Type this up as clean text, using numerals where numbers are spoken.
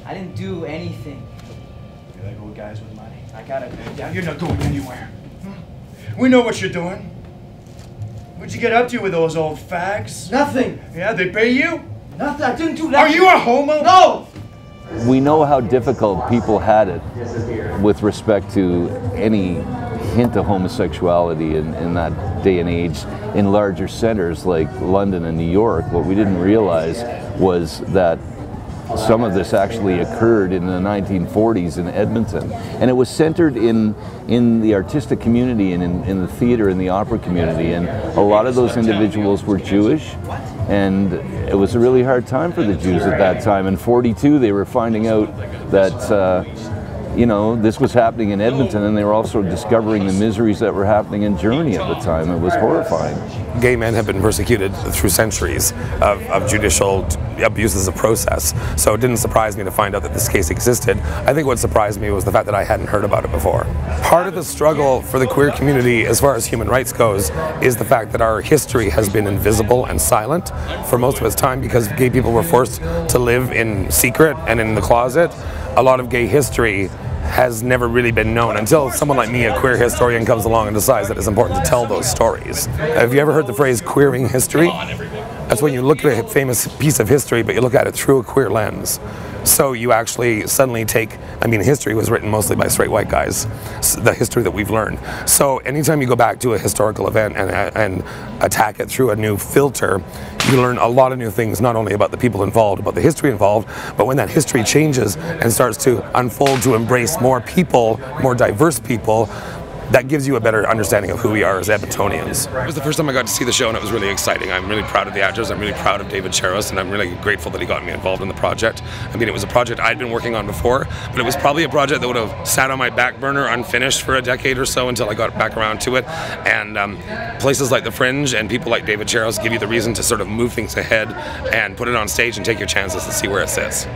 I didn't do anything. You like old guys with money? I got it, man. Yeah, you're not going anywhere. We know what you're doing. What'd you get up to with those old fags? Nothing. Yeah, they pay you? Nothing. I didn't do nothing. Are you a homo? No! We know how difficult people had it with respect to any hint of homosexuality in that day and age in larger centers like London and New York. What we didn't realize was that some of this actually occurred in the 1940s in Edmonton. And it was centered in the artistic community and in the theater and the opera community. And a lot of those individuals were Jewish. And it was a really hard time for the Jews at that time. In '42, they were finding out that, you know, this was happening in Edmonton, and they were also discovering the miseries that were happening in Germany at the time. It was horrifying. Gay men have been persecuted through centuries of judicial abuses of process, so it didn't surprise me to find out that this case existed. I think what surprised me was the fact that I hadn't heard about it before. Part of the struggle for the queer community as far as human rights goes is the fact that our history has been invisible and silent for most of its time because gay people were forced to live in secret and in the closet. A lot of gay history has never really been known until someone like me, a queer historian, comes along and decides that it's important to tell those stories. Have you ever heard the phrase queering history? That's when you look at a famous piece of history, but you look at it through a queer lens. So you actually suddenly take, I mean, history was written mostly by straight white guys, the history that we've learned. So anytime you go back to a historical event and attack it through a new filter, you learn a lot of new things, not only about the people involved, about the history involved, but when that history changes and starts to unfold to embrace more people, more diverse people, that gives you a better understanding of who we are as Edmontonians. It was the first time I got to see the show, and it was really exciting. I'm really proud of the actors, I'm really proud of David Charos, and I'm really grateful that he got me involved in the project. I mean, it was a project I'd been working on before, but it was probably a project that would have sat on my back burner unfinished for a decade or so until I got back around to it. And places like the Fringe and people like David Charos give you the reason to sort of move things ahead and put it on stage and take your chances and see where it sits.